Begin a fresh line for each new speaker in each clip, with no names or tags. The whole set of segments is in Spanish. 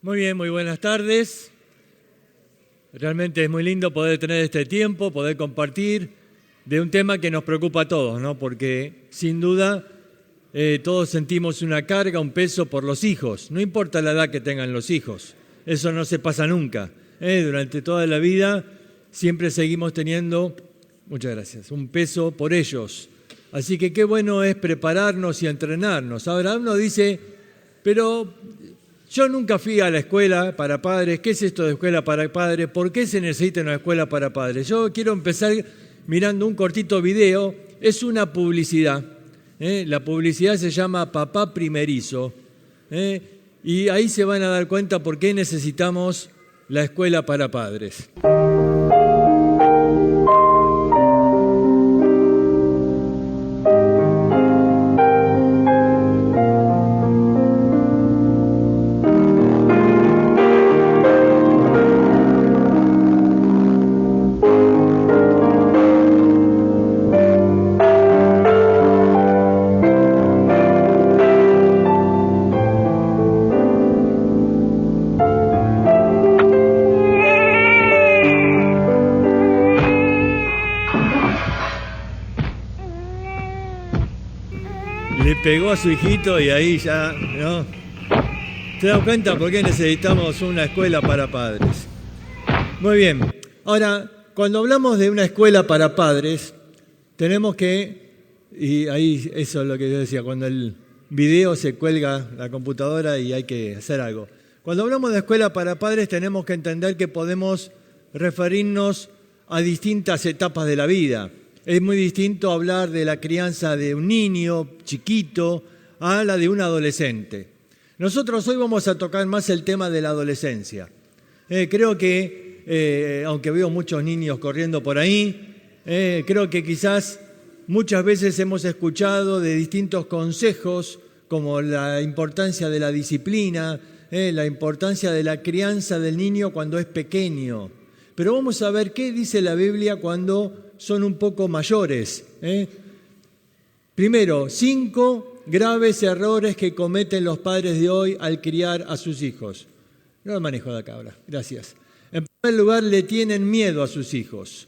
Muy bien, muy buenas tardes. Realmente es muy lindo poder tener este tiempo, poder compartir de un tema que nos preocupa a todos, ¿no? Porque sin duda todos sentimos una carga, un peso por los hijos. No importa la edad que tengan los hijos, eso no se pasa nunca. Durante toda la vida siempre seguimos teniendo, muchas gracias, un peso por ellos. Así que qué bueno es prepararnos y entrenarnos. Ahora uno dice, pero yo nunca fui a la escuela para padres. ¿Qué es esto de escuela para padres? ¿Por qué se necesita una escuela para padres? Yo quiero empezar mirando un cortito video. Es una publicidad. La publicidad se llama Papá Primerizo. Y ahí se van a dar cuenta por qué necesitamos la escuela para padres. Le pegó a su hijito y ahí ya, ¿no? ¿Te das cuenta por qué necesitamos una escuela para padres? Muy bien. Ahora, cuando hablamos de una escuela para padres, tenemos que, y ahí eso es lo que yo decía, cuando el video se cuelga la computadora y hay que hacer algo. Cuando hablamos de escuela para padres, tenemos que entender que podemos referirnos a distintas etapas de la vida. Es muy distinto hablar de la crianza de un niño chiquito a la de un adolescente. Nosotros hoy vamos a tocar más el tema de la adolescencia. Creo que, aunque veo muchos niños corriendo por ahí, creo que quizás muchas veces hemos escuchado de distintos consejos como la importancia de la disciplina, la importancia de la crianza del niño cuando es pequeño. Pero vamos a ver qué dice la Biblia cuando son un poco mayores. Primero, 5 graves errores que cometen los padres de hoy al criar a sus hijos. No lo manejo de acá ahora, gracias. En primer lugar, le tienen miedo a sus hijos.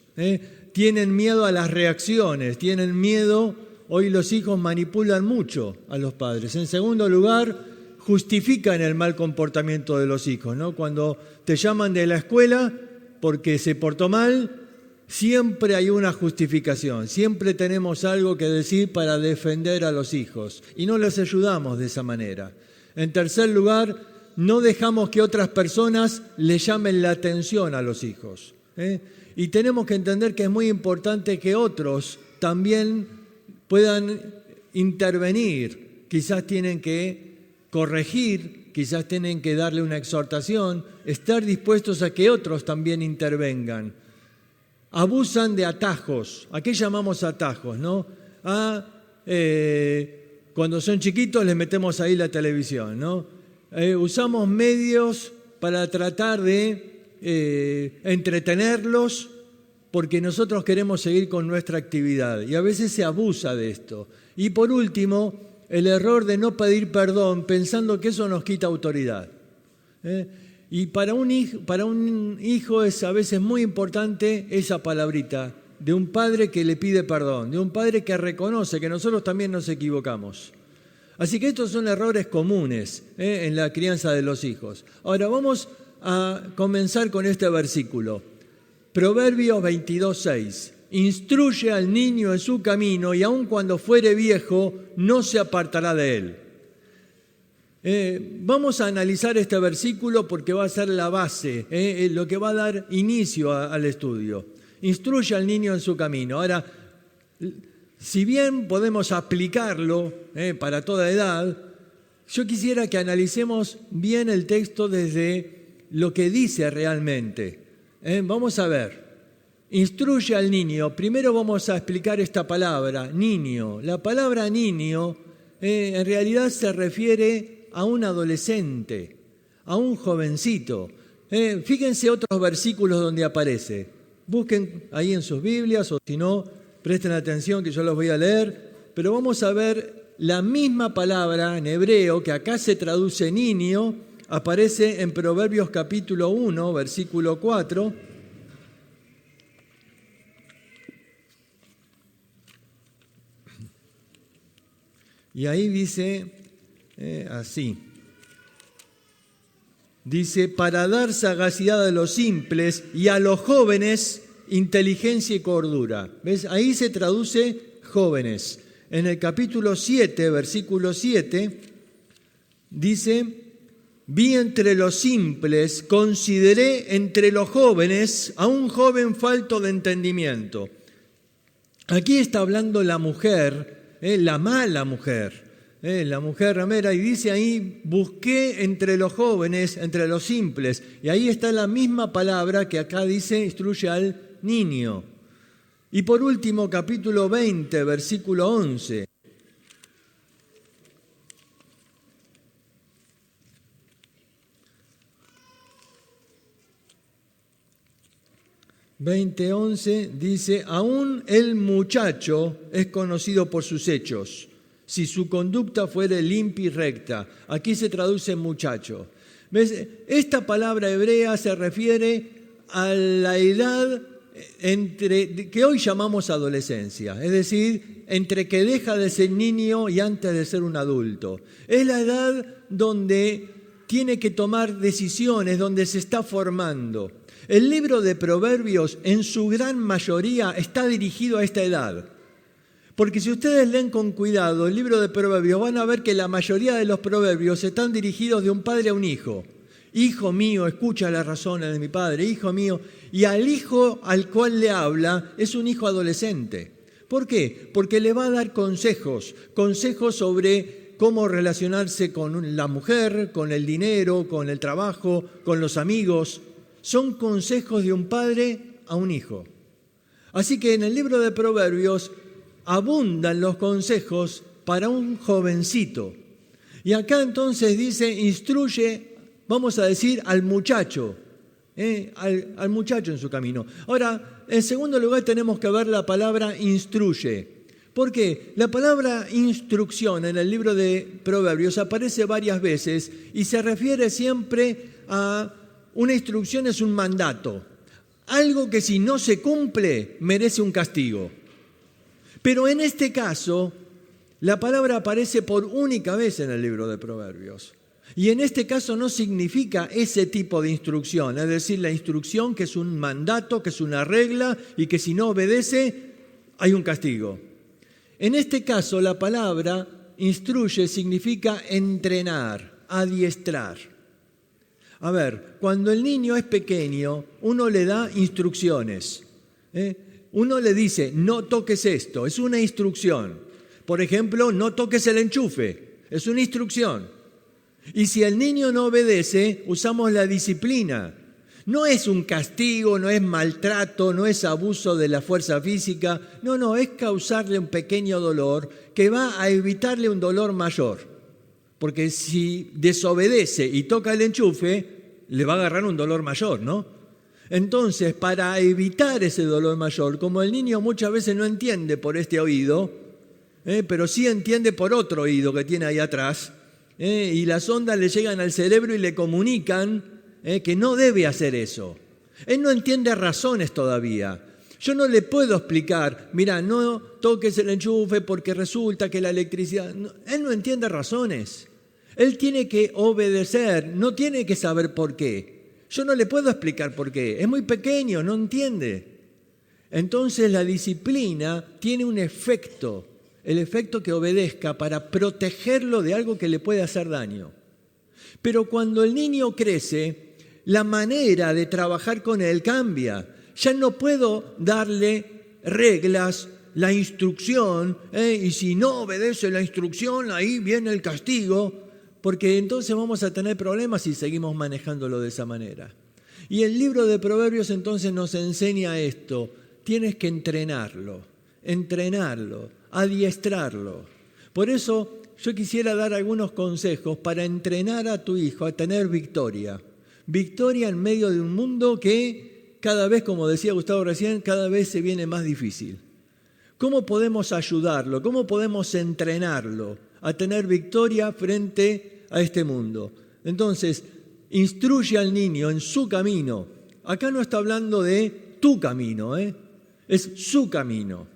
Tienen miedo a las reacciones, tienen miedo. Hoy los hijos manipulan mucho a los padres. En segundo lugar, justifican el mal comportamiento de los hijos, ¿no? Cuando te llaman de la escuela porque se portó mal, siempre hay una justificación, siempre tenemos algo que decir para defender a los hijos y no les ayudamos de esa manera. En tercer lugar, no dejamos que otras personas le llamen la atención a los hijos. Y tenemos que entender que es muy importante que otros también puedan intervenir. Quizás tienen que corregir, quizás tienen que darle una exhortación, estar dispuestos a que otros también intervengan. Abusan de atajos. ¿A qué llamamos atajos, no? Cuando son chiquitos les metemos ahí la televisión, ¿no? Usamos medios para tratar de entretenerlos porque nosotros queremos seguir con nuestra actividad y a veces se abusa de esto. Y por último, el error de no pedir perdón pensando que eso nos quita autoridad. Y para un hijo es a veces muy importante esa palabrita de un padre que le pide perdón, de un padre que reconoce que nosotros también nos equivocamos. Así que estos son errores comunes en la crianza de los hijos. Ahora vamos a comenzar con este versículo. Proverbios 22:6. Instruye al niño en su camino y aun cuando fuere viejo no se apartará de él. Vamos a analizar este versículo porque va a ser la base, lo que va a dar inicio al estudio. Instruye al niño en su camino. Ahora, si bien podemos aplicarlo para toda edad, yo quisiera que analicemos bien el texto desde lo que dice realmente. Vamos a ver. Instruye al niño. Primero vamos a explicar esta palabra, niño. La palabra niño en realidad se refiere a un adolescente, a un jovencito. Fíjense otros versículos donde aparece. Busquen ahí en sus Biblias o si no, presten atención que yo los voy a leer. Pero vamos a ver la misma palabra en hebreo que acá se traduce niño, aparece en Proverbios capítulo 1, versículo 4. Y ahí dice así. Dice, para dar sagacidad a los simples y a los jóvenes inteligencia y cordura. ¿Ves? Ahí se traduce jóvenes. En el capítulo 7, versículo 7, dice, vi entre los simples, consideré entre los jóvenes a un joven falto de entendimiento. Aquí está hablando la mujer, la mala mujer. La mujer ramera, y dice ahí, busqué entre los jóvenes, entre los simples, y ahí está la misma palabra que acá dice, instruye al niño. Y por último, capítulo 20, versículo 11. Dice, aún el muchacho es conocido por sus hechos, si su conducta fuere limpia y recta. Aquí se traduce muchacho. ¿Ves? Esta palabra hebrea se refiere a la edad que hoy llamamos adolescencia, es decir, entre que deja de ser niño y antes de ser un adulto. Es la edad donde tiene que tomar decisiones, donde se está formando. El libro de Proverbios, en su gran mayoría, está dirigido a esta edad. Porque si ustedes leen con cuidado el libro de Proverbios, van a ver que la mayoría de los proverbios están dirigidos de un padre a un hijo. Hijo mío, escucha las razones de mi padre, hijo mío. Y al hijo al cual le habla es un hijo adolescente. ¿Por qué? Porque le va a dar consejos sobre cómo relacionarse con la mujer, con el dinero, con el trabajo, con los amigos. Son consejos de un padre a un hijo. Así que en el libro de Proverbios abundan los consejos para un jovencito. Y acá entonces dice, instruye, vamos a decir, al muchacho, al muchacho en su camino. Ahora, en segundo lugar tenemos que ver la palabra instruye. ¿Por qué? La palabra instrucción en el libro de Proverbios aparece varias veces y se refiere siempre a una instrucción, es un mandato. Algo que si no se cumple merece un castigo. Pero en este caso, la palabra aparece por única vez en el libro de Proverbios. Y en este caso no significa ese tipo de instrucción, es decir, la instrucción que es un mandato, que es una regla y que si no obedece hay un castigo. En este caso, la palabra instruye significa entrenar, adiestrar. A ver, cuando el niño es pequeño, uno le da instrucciones. Uno le dice, no toques esto, es una instrucción. Por ejemplo, no toques el enchufe, es una instrucción. Y si el niño no obedece, usamos la disciplina. No es un castigo, no es maltrato, no es abuso de la fuerza física. No, es causarle un pequeño dolor que va a evitarle un dolor mayor. Porque si desobedece y toca el enchufe, le va a agarrar un dolor mayor, ¿no? Entonces, para evitar ese dolor mayor, como el niño muchas veces no entiende por este oído, pero sí entiende por otro oído que tiene ahí atrás, y las ondas le llegan al cerebro y le comunican que no debe hacer eso. Él no entiende razones todavía. Yo no le puedo explicar, mira, no toques el enchufe porque resulta que la electricidad... No, él no entiende razones. Él tiene que obedecer, no tiene que saber por qué. Yo no le puedo explicar por qué. Es muy pequeño, no entiende. Entonces la disciplina tiene un efecto, el efecto que obedezca para protegerlo de algo que le puede hacer daño. Pero cuando el niño crece, la manera de trabajar con él cambia. Ya no puedo darle reglas, la instrucción, y si no obedece la instrucción, ahí viene el castigo, porque entonces vamos a tener problemas si seguimos manejándolo de esa manera. Y el libro de Proverbios entonces nos enseña esto. Tienes que entrenarlo, adiestrarlo. Por eso yo quisiera dar algunos consejos para entrenar a tu hijo a tener victoria. Victoria en medio de un mundo que cada vez, como decía Gustavo recién, cada vez se viene más difícil. ¿Cómo podemos ayudarlo? ¿Cómo podemos entrenarlo a tener victoria frente a este mundo? Entonces, instruye al niño en su camino. Acá no está hablando de tu camino, es su camino.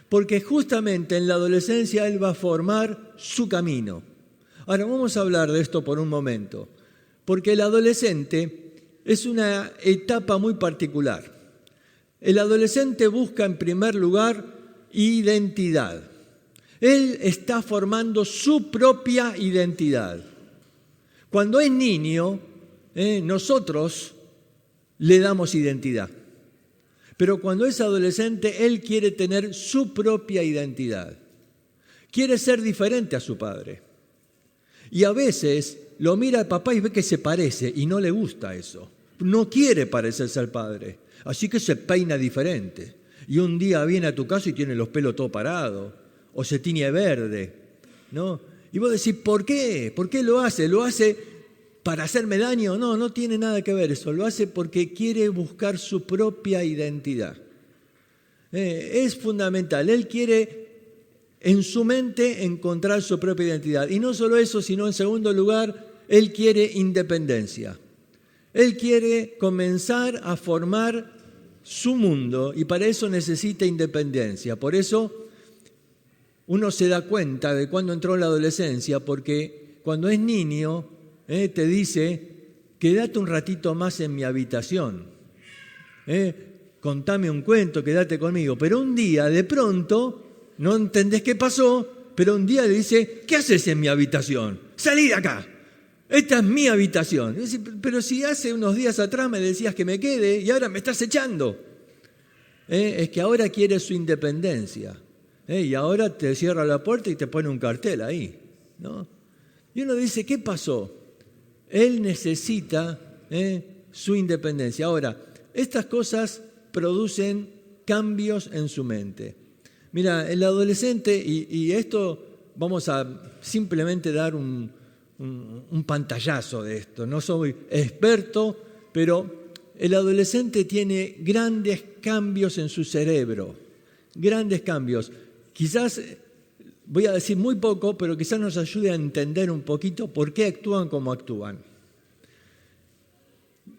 Porque justamente en la adolescencia él va a formar su camino. Ahora vamos a hablar de esto por un momento. Porque el adolescente es una etapa muy particular. El adolescente busca en primer lugar identidad. Él está formando su propia identidad. Cuando es niño, nosotros le damos identidad. Pero cuando es adolescente, él quiere tener su propia identidad. Quiere ser diferente a su padre. Y a veces lo mira al papá y ve que se parece y no le gusta eso. No quiere parecerse al padre. Así que se peina diferente. Y un día viene a tu casa y tiene los pelos todo parados. O se tiñe verde, ¿no? Y vos decís, ¿por qué? ¿Por qué lo hace? ¿Lo hace para hacerme daño? No, no tiene nada que ver eso. Lo hace porque quiere buscar su propia identidad. Es fundamental. Él quiere en su mente encontrar su propia identidad. Y no solo eso, sino en segundo lugar, él quiere independencia. Él quiere comenzar a formar su mundo y para eso necesita independencia. Por eso uno se da cuenta de cuando entró en la adolescencia, porque cuando es niño te dice, quédate un ratito más en mi habitación, contame un cuento, quédate conmigo. Pero un día, de pronto, no entendés qué pasó, pero un día le dice, ¿qué haces en mi habitación? ¡Salí de acá! Esta es mi habitación. Pero si hace unos días atrás me decías que me quede y ahora me estás echando. Es que ahora quiere su independencia. Y ahora te cierra la puerta y te pone un cartel ahí, ¿no? Y uno dice, ¿qué pasó? Él necesita su independencia. Ahora, estas cosas producen cambios en su mente. Mira, el adolescente, y esto vamos a simplemente dar un pantallazo de esto. No soy experto, pero el adolescente tiene grandes cambios en su cerebro. Grandes cambios. Quizás, voy a decir muy poco, pero quizás nos ayude a entender un poquito por qué actúan como actúan.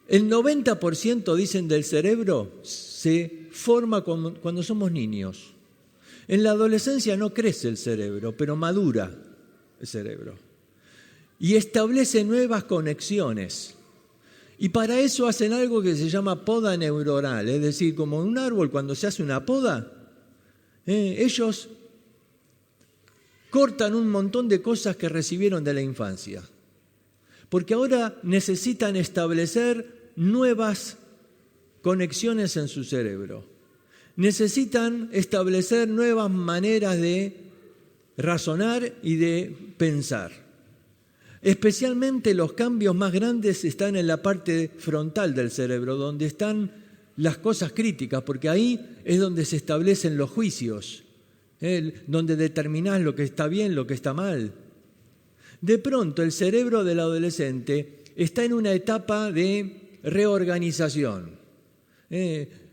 El 90%, dicen, del cerebro se forma cuando somos niños. En la adolescencia no crece el cerebro, pero madura el cerebro. Y establece nuevas conexiones. Y para eso hacen algo que se llama poda neuronal, es decir, como un árbol cuando se hace una poda, ellos cortan un montón de cosas que recibieron de la infancia. Porque ahora necesitan establecer nuevas conexiones en su cerebro. Necesitan establecer nuevas maneras de razonar y de pensar. Especialmente los cambios más grandes están en la parte frontal del cerebro, donde están las cosas críticas, porque ahí es donde se establecen los juicios, donde determinás lo que está bien, lo que está mal. De pronto el cerebro del adolescente está en una etapa de reorganización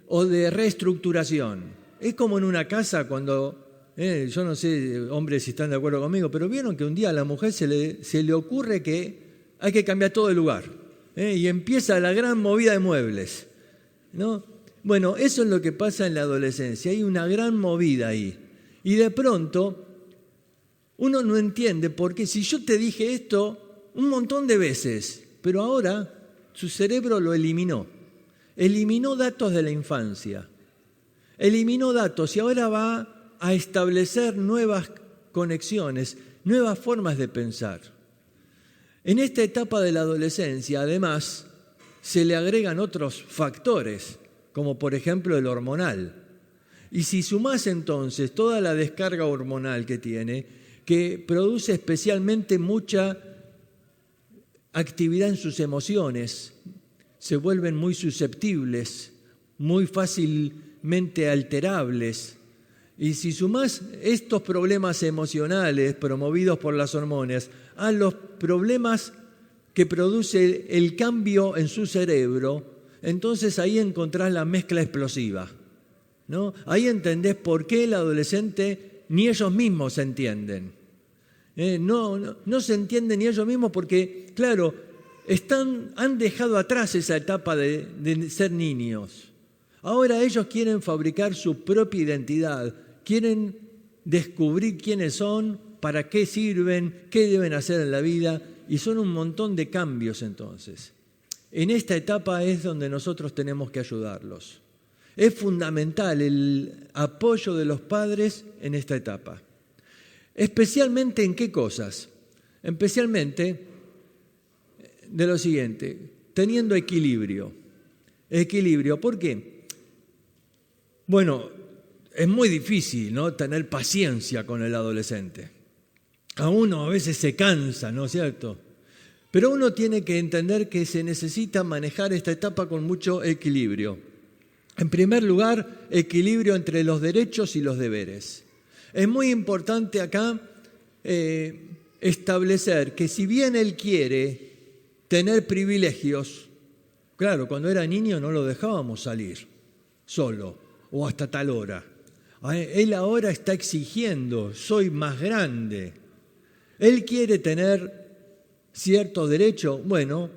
o de reestructuración. Es como en una casa cuando... yo no sé, hombres, si están de acuerdo conmigo, pero vieron que un día a la mujer se le ocurre que hay que cambiar todo el lugar, y empieza la gran movida de muebles, ¿no? Bueno, eso es lo que pasa en la adolescencia, hay una gran movida ahí. Y de pronto uno no entiende por qué, si yo te dije esto un montón de veces, pero ahora su cerebro lo eliminó datos de la infancia, eliminó datos y ahora va a establecer nuevas conexiones, nuevas formas de pensar. En esta etapa de la adolescencia, además, se le agregan otros factores, como por ejemplo el hormonal. Y si sumás entonces toda la descarga hormonal que tiene, que produce especialmente mucha actividad en sus emociones, se vuelven muy susceptibles, muy fácilmente alterables. Y si sumás estos problemas emocionales promovidos por las hormonas a los problemas que produce el cambio en su cerebro, entonces ahí encontrás la mezcla explosiva, ¿no? Ahí entendés por qué el adolescente ni ellos mismos se entienden. No se entienden ni ellos mismos porque, claro, han dejado atrás esa etapa de ser niños. Ahora ellos quieren fabricar su propia identidad, quieren descubrir quiénes son, para qué sirven, qué deben hacer en la vida, y son un montón de cambios entonces. En esta etapa es donde nosotros tenemos que ayudarlos. Es fundamental el apoyo de los padres en esta etapa. ¿Especialmente en qué cosas? Especialmente de lo siguiente, teniendo equilibrio. Equilibrio, ¿por qué? Bueno, es muy difícil, ¿no?, tener paciencia con el adolescente. A uno a veces se cansa, ¿no es cierto? Pero uno tiene que entender que se necesita manejar esta etapa con mucho equilibrio. En primer lugar, equilibrio entre los derechos y los deberes. Es muy importante acá establecer que si bien él quiere tener privilegios, claro, cuando era niño no lo dejábamos salir solo o hasta tal hora. Él ahora está exigiendo, soy más grande. Él quiere tener cierto derecho, bueno,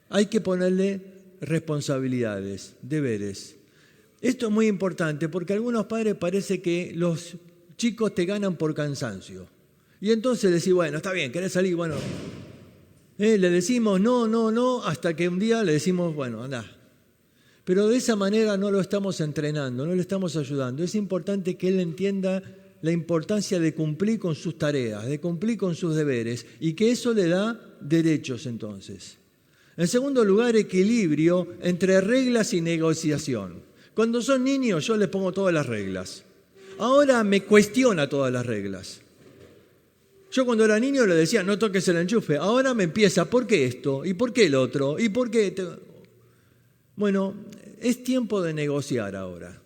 hay que ponerle responsabilidades, deberes. Esto es muy importante porque a algunos padres parece que los chicos te ganan por cansancio. Y entonces decís, bueno, está bien, ¿querés salir? Bueno, le decimos no, hasta que un día le decimos, bueno, andá. Pero de esa manera no lo estamos entrenando, no le estamos ayudando. Es importante que él entienda la importancia de cumplir con sus tareas, de cumplir con sus deberes, y que eso le da derechos entonces. En segundo lugar, equilibrio entre reglas y negociación. Cuando son niños yo les pongo todas las reglas. Ahora me cuestiona todas las reglas. Yo cuando era niño le decía, no toques el enchufe. Ahora me empieza, ¿por qué esto? ¿Y por qué el otro? ¿Y por qué? Bueno, es tiempo de negociar ahora.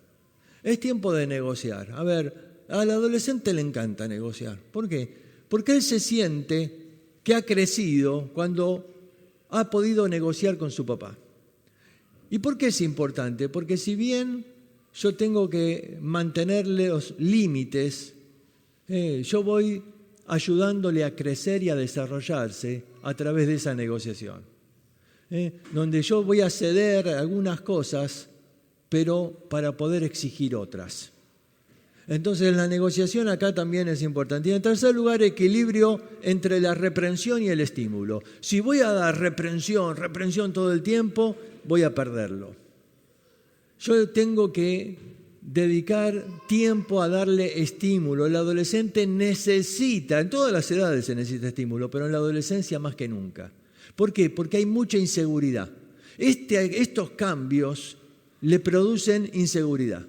Es tiempo de negociar. A ver, al adolescente le encanta negociar. ¿Por qué? Porque él se siente que ha crecido cuando ha podido negociar con su papá. ¿Y por qué es importante? Porque si bien yo tengo que mantenerle los límites, yo voy ayudándole a crecer y a desarrollarse a través de esa negociación. Donde yo voy a ceder algunas cosas, pero para poder exigir otras. Entonces la negociación acá también es importante. Y en tercer lugar, equilibrio entre la reprensión y el estímulo. Si voy a dar reprensión todo el tiempo, voy a perderlo. Yo tengo que dedicar tiempo a darle estímulo. El adolescente necesita, en todas las edades se necesita estímulo, pero en la adolescencia más que nunca. ¿Por qué? Porque hay mucha inseguridad. Estos cambios le producen inseguridad.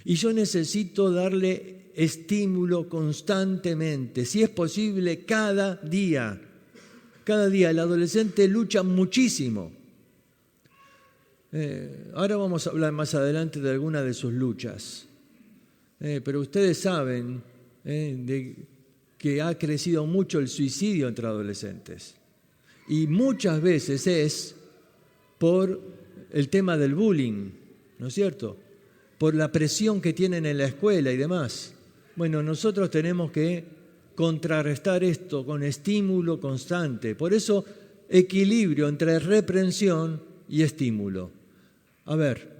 Y yo necesito darle estímulo constantemente, si es posible, cada día. Cada día el adolescente lucha muchísimo. Ahora vamos a hablar más adelante de algunas de sus luchas. Pero ustedes saben que ha crecido mucho el suicidio entre adolescentes. Y muchas veces es por el tema del bullying, ¿no es cierto? Por la presión que tienen en la escuela y demás. Bueno, nosotros tenemos que contrarrestar esto con estímulo constante. Por eso, equilibrio entre reprensión y estímulo. A ver,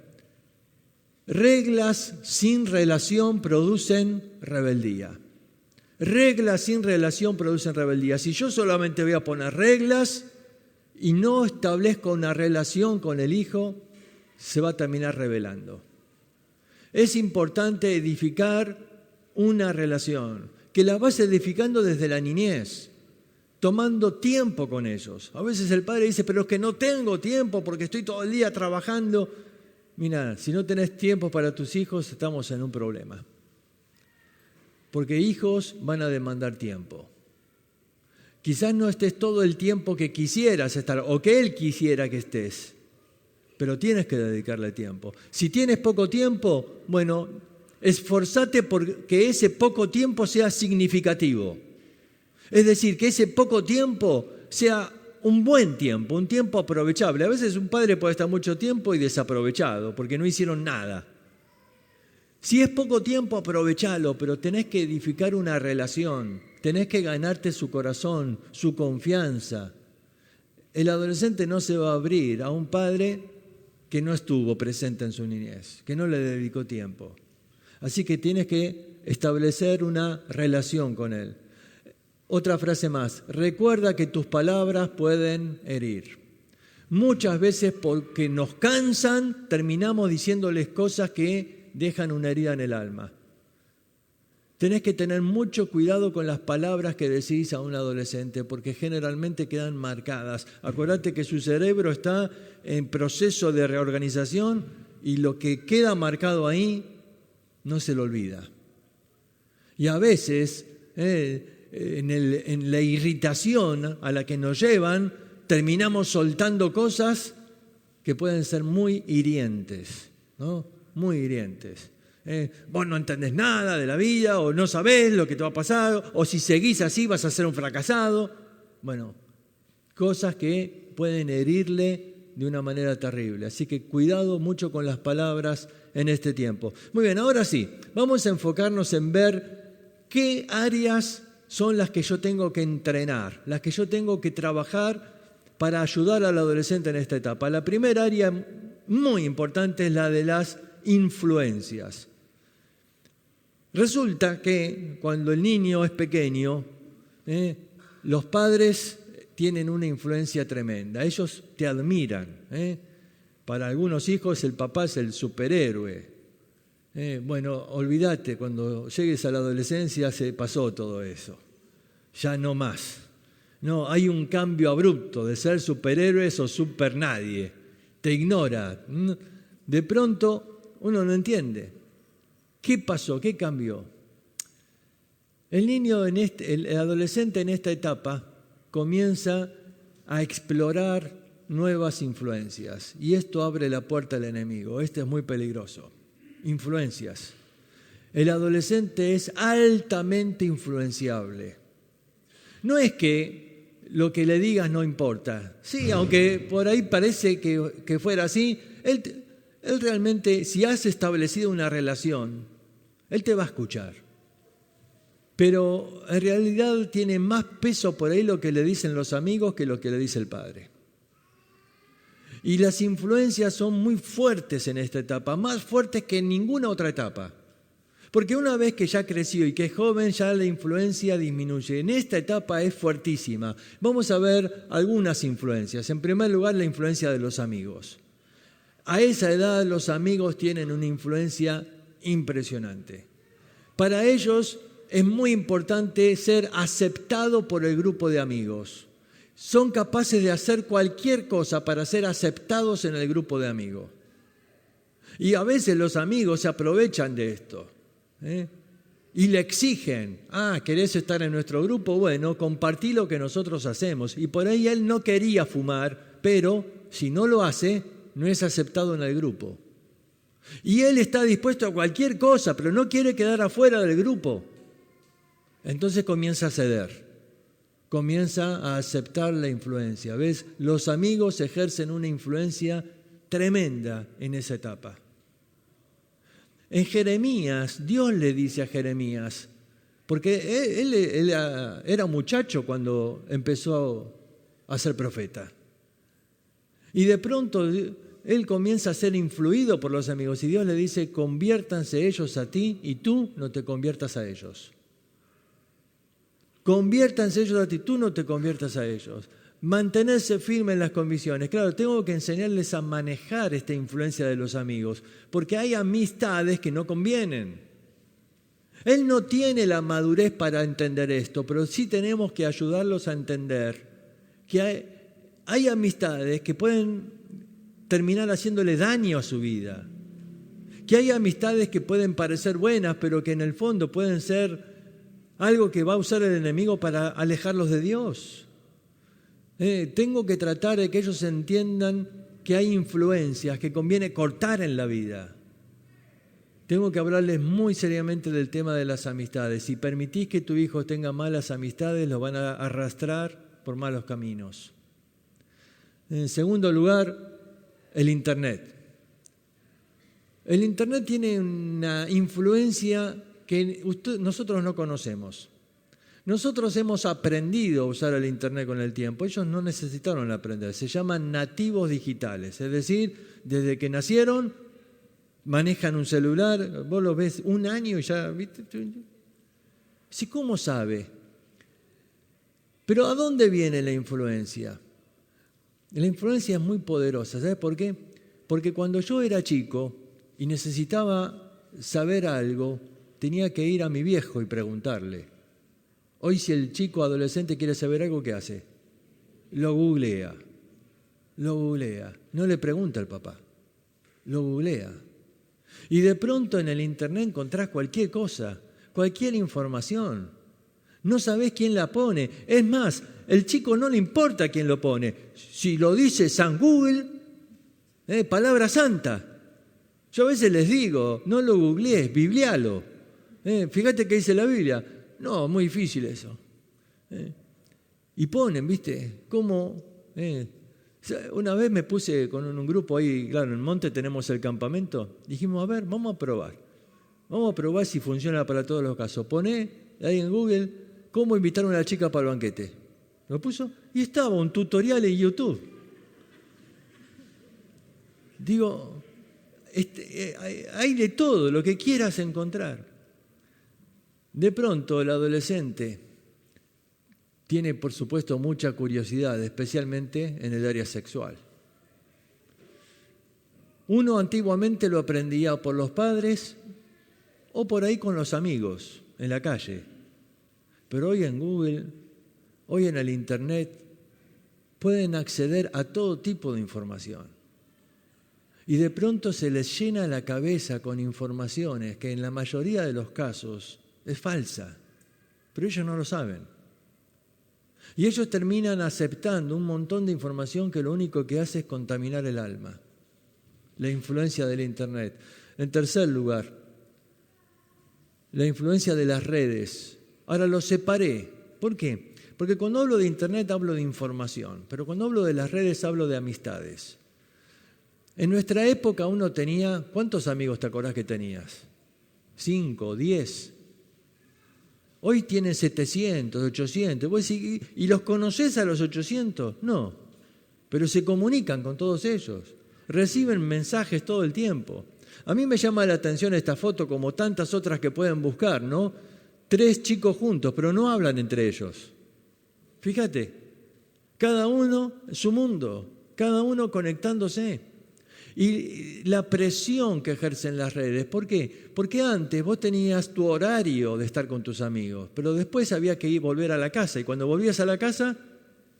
reglas sin relación producen rebeldía. Reglas sin relación producen rebeldía. Si yo solamente voy a poner reglas y no establezco una relación con el hijo, se va a terminar rebelando. Es importante edificar una relación, que la vas edificando desde la niñez, tomando tiempo con ellos. A veces el padre dice, pero es que no tengo tiempo porque estoy todo el día trabajando. Mira, si no tenés tiempo para tus hijos, estamos en un problema. Porque hijos van a demandar tiempo. Quizás no estés todo el tiempo que quisieras estar o que él quisiera que estés, pero tienes que dedicarle tiempo. Si tienes poco tiempo, bueno, esforzate porque ese poco tiempo sea significativo. Es decir, que ese poco tiempo sea un buen tiempo, un tiempo aprovechable. A veces un padre puede estar mucho tiempo y desaprovechado porque no hicieron nada. Si es poco tiempo, aprovechalo, pero tenés que edificar una relación, tenés que ganarte su corazón, su confianza. el adolescente no se va a abrir a un padre que no estuvo presente en su niñez, que no le dedicó tiempo. Así que tienes que establecer una relación con él. Otra frase más, recuerda que tus palabras pueden herir. Muchas veces porque nos cansan, terminamos diciéndoles cosas que dejan una herida en el alma. Tenés que tener mucho cuidado con las palabras que decís a un adolescente, porque generalmente quedan marcadas. Acordate que su cerebro está en proceso de reorganización y lo que queda marcado ahí no se lo olvida. Y a veces, en la irritación a la que nos llevan, terminamos soltando cosas que pueden ser muy hirientes, ¿no? Muy hirientes. Vos no entendés nada de la vida, o no sabés lo que te va a pasar, o si seguís así vas a ser un fracasado. Bueno, cosas que pueden herirle de una manera terrible. Así que cuidado mucho con las palabras en este tiempo. Muy bien, ahora sí, vamos a enfocarnos en ver qué áreas son las que yo tengo que entrenar, las que yo tengo que trabajar para ayudar al adolescente en esta etapa. La primera área muy importante es la de las influencias. Resulta que cuando el niño es pequeño, los padres tienen una influencia tremenda. Ellos te admiran. Para algunos hijos el papá es el superhéroe. Bueno, olvídate, cuando llegues a la adolescencia se pasó todo eso. Ya no más. No, hay un cambio abrupto de ser superhéroes o super nadie. Te ignora. De pronto uno no entiende. ¿Qué pasó? ¿Qué cambió? El adolescente en esta etapa comienza a explorar nuevas influencias y esto abre la puerta al enemigo. Esto es muy peligroso. Influencias. El adolescente es altamente influenciable. No es que lo que le digas no importa. Sí, aunque por ahí parece que fuera así, él realmente, si has establecido una relación, él te va a escuchar. Pero en realidad tiene más peso por ahí lo que le dicen los amigos que lo que le dice el padre. Y las influencias son muy fuertes en esta etapa, más fuertes que en ninguna otra etapa. Porque una vez que ya creció y que es joven, ya la influencia disminuye. En esta etapa es fuertísima. Vamos a ver algunas influencias. En primer lugar, la influencia de los amigos. A esa edad los amigos tienen una influencia impresionante. Para ellos es muy importante ser aceptado por el grupo de amigos. Son capaces de hacer cualquier cosa para ser aceptados en el grupo de amigos. Y a veces los amigos se aprovechan de esto. Y le exigen, ¿querés estar en nuestro grupo? Bueno, compartí lo que nosotros hacemos. Y por ahí él no quería fumar, pero si no lo hace, no es aceptado en el grupo. Y él está dispuesto a cualquier cosa, pero no quiere quedar afuera del grupo. Entonces comienza a ceder, comienza a aceptar la influencia. ¿Ves? Los amigos ejercen una influencia tremenda en esa etapa. En Jeremías, Dios le dice a Jeremías, porque él era muchacho cuando empezó a ser profeta. Y de pronto él comienza a ser influido por los amigos y Dios le dice, conviértanse ellos a ti y tú no te conviertas a ellos. Conviértanse ellos a ti, tú no te conviertas a ellos. Mantenerse firme en las convicciones. Claro, tengo que enseñarles a manejar esta influencia de los amigos, porque hay amistades que no convienen. Él no tiene la madurez para entender esto, pero sí tenemos que ayudarlos a entender que hay amistades que pueden terminar haciéndole daño a su vida. Que hay amistades que pueden parecer buenas, pero que en el fondo pueden ser algo que va a usar el enemigo para alejarlos de Dios. Tengo que tratar de que ellos entiendan que hay influencias que conviene cortar en la vida. Tengo que hablarles muy seriamente del tema de las amistades. Si permitís que tu hijo tenga malas amistades, los van a arrastrar por malos caminos. En segundo lugar, el Internet. El Internet tiene una influencia que nosotros no conocemos. Nosotros hemos aprendido a usar el Internet con el tiempo. Ellos no necesitaron aprender. Se llaman nativos digitales. Es decir, desde que nacieron, manejan un celular. Vos lo ves un año y ya... ¿viste? Sí, ¿cómo sabe? Pero ¿a dónde viene la influencia? La influencia es muy poderosa. ¿Sabes por qué? Porque cuando yo era chico y necesitaba saber algo, tenía que ir a mi viejo y preguntarle. Hoy si el chico adolescente quiere saber algo, ¿qué hace? Lo googlea. No le pregunta al papá, lo googlea. Y de pronto en el Internet encontrás cualquier cosa, cualquier información. No sabés quién la pone. Es más, el chico no le importa quién lo pone. Si lo dice San Google, palabra santa. Yo a veces les digo, no lo googlees, biblialo. Fíjate qué dice la Biblia. No, muy difícil eso. Y ponen, ¿viste? ¿Cómo? Una vez me puse con un grupo ahí, claro, en el monte tenemos el campamento. Dijimos, a ver, vamos a probar. Vamos a probar si funciona para todos los casos. Poné ahí en Google, ¿cómo invitar a una chica para el banquete? Lo puso y estaba un tutorial en YouTube. Digo, hay de todo, lo que quieras encontrar. De pronto el adolescente tiene, por supuesto, mucha curiosidad, especialmente en el área sexual. Uno antiguamente lo aprendía por los padres o por ahí con los amigos, en la calle. Pero hoy en Google, hoy en el Internet, pueden acceder a todo tipo de información. Y de pronto se les llena la cabeza con informaciones que en la mayoría de los casos es falsa, pero ellos no lo saben. Y ellos terminan aceptando un montón de información que lo único que hace es contaminar el alma. La influencia del Internet. En tercer lugar, la influencia de las redes. Ahora lo separé. ¿Por qué? Porque cuando hablo de Internet hablo de información, pero cuando hablo de las redes hablo de amistades. En nuestra época uno tenía... ¿Cuántos amigos te acordás que tenías? 5, 10... Hoy tienen 700, 800. ¿Vos decís, ¿y los conocés a los 800? No, pero se comunican con todos ellos. Reciben mensajes todo el tiempo. A mí me llama la atención esta foto, como tantas otras que pueden buscar, ¿no? 3 chicos juntos, pero no hablan entre ellos. Fíjate, cada uno su mundo, cada uno conectándose. Y la presión que ejercen las redes, ¿por qué? Porque antes vos tenías tu horario de estar con tus amigos, pero después había que volver a la casa, y cuando volvías a la casa,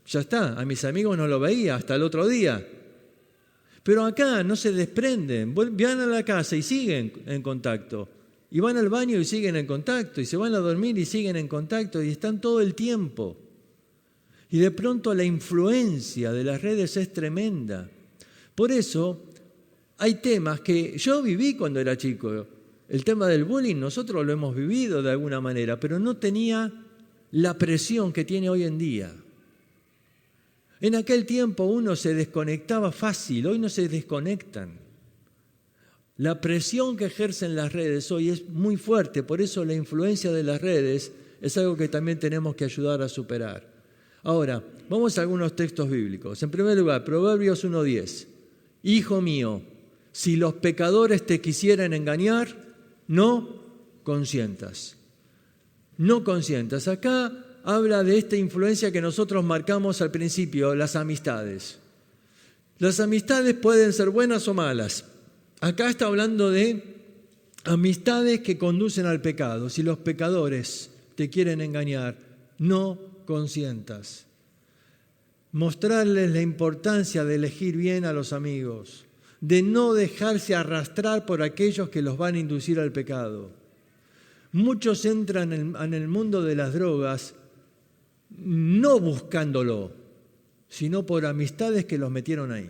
ya está, a mis amigos no lo veía hasta el otro día. Pero acá no se desprenden, van a la casa y siguen en contacto, y van al baño y siguen en contacto, y se van a dormir y siguen en contacto, y están todo el tiempo. Y de pronto la influencia de las redes es tremenda. Por eso hay temas que yo viví cuando era chico. El tema del bullying nosotros lo hemos vivido de alguna manera, pero no tenía la presión que tiene hoy en día. En aquel tiempo uno se desconectaba fácil, hoy no se desconectan. La presión que ejercen las redes hoy es muy fuerte, por eso la influencia de las redes es algo que también tenemos que ayudar a superar. Ahora, vamos a algunos textos bíblicos. En primer lugar, Proverbios 1:10. Hijo mío, si los pecadores te quisieran engañar, no consientas. No consientas. Acá habla de esta influencia que nosotros marcamos al principio, las amistades. Las amistades pueden ser buenas o malas. Acá está hablando de amistades que conducen al pecado. Si los pecadores te quieren engañar, no consientas. Mostrarles la importancia de elegir bien a los amigos, de no dejarse arrastrar por aquellos que los van a inducir al pecado. Muchos entran en el mundo de las drogas no buscándolo, sino por amistades que los metieron ahí.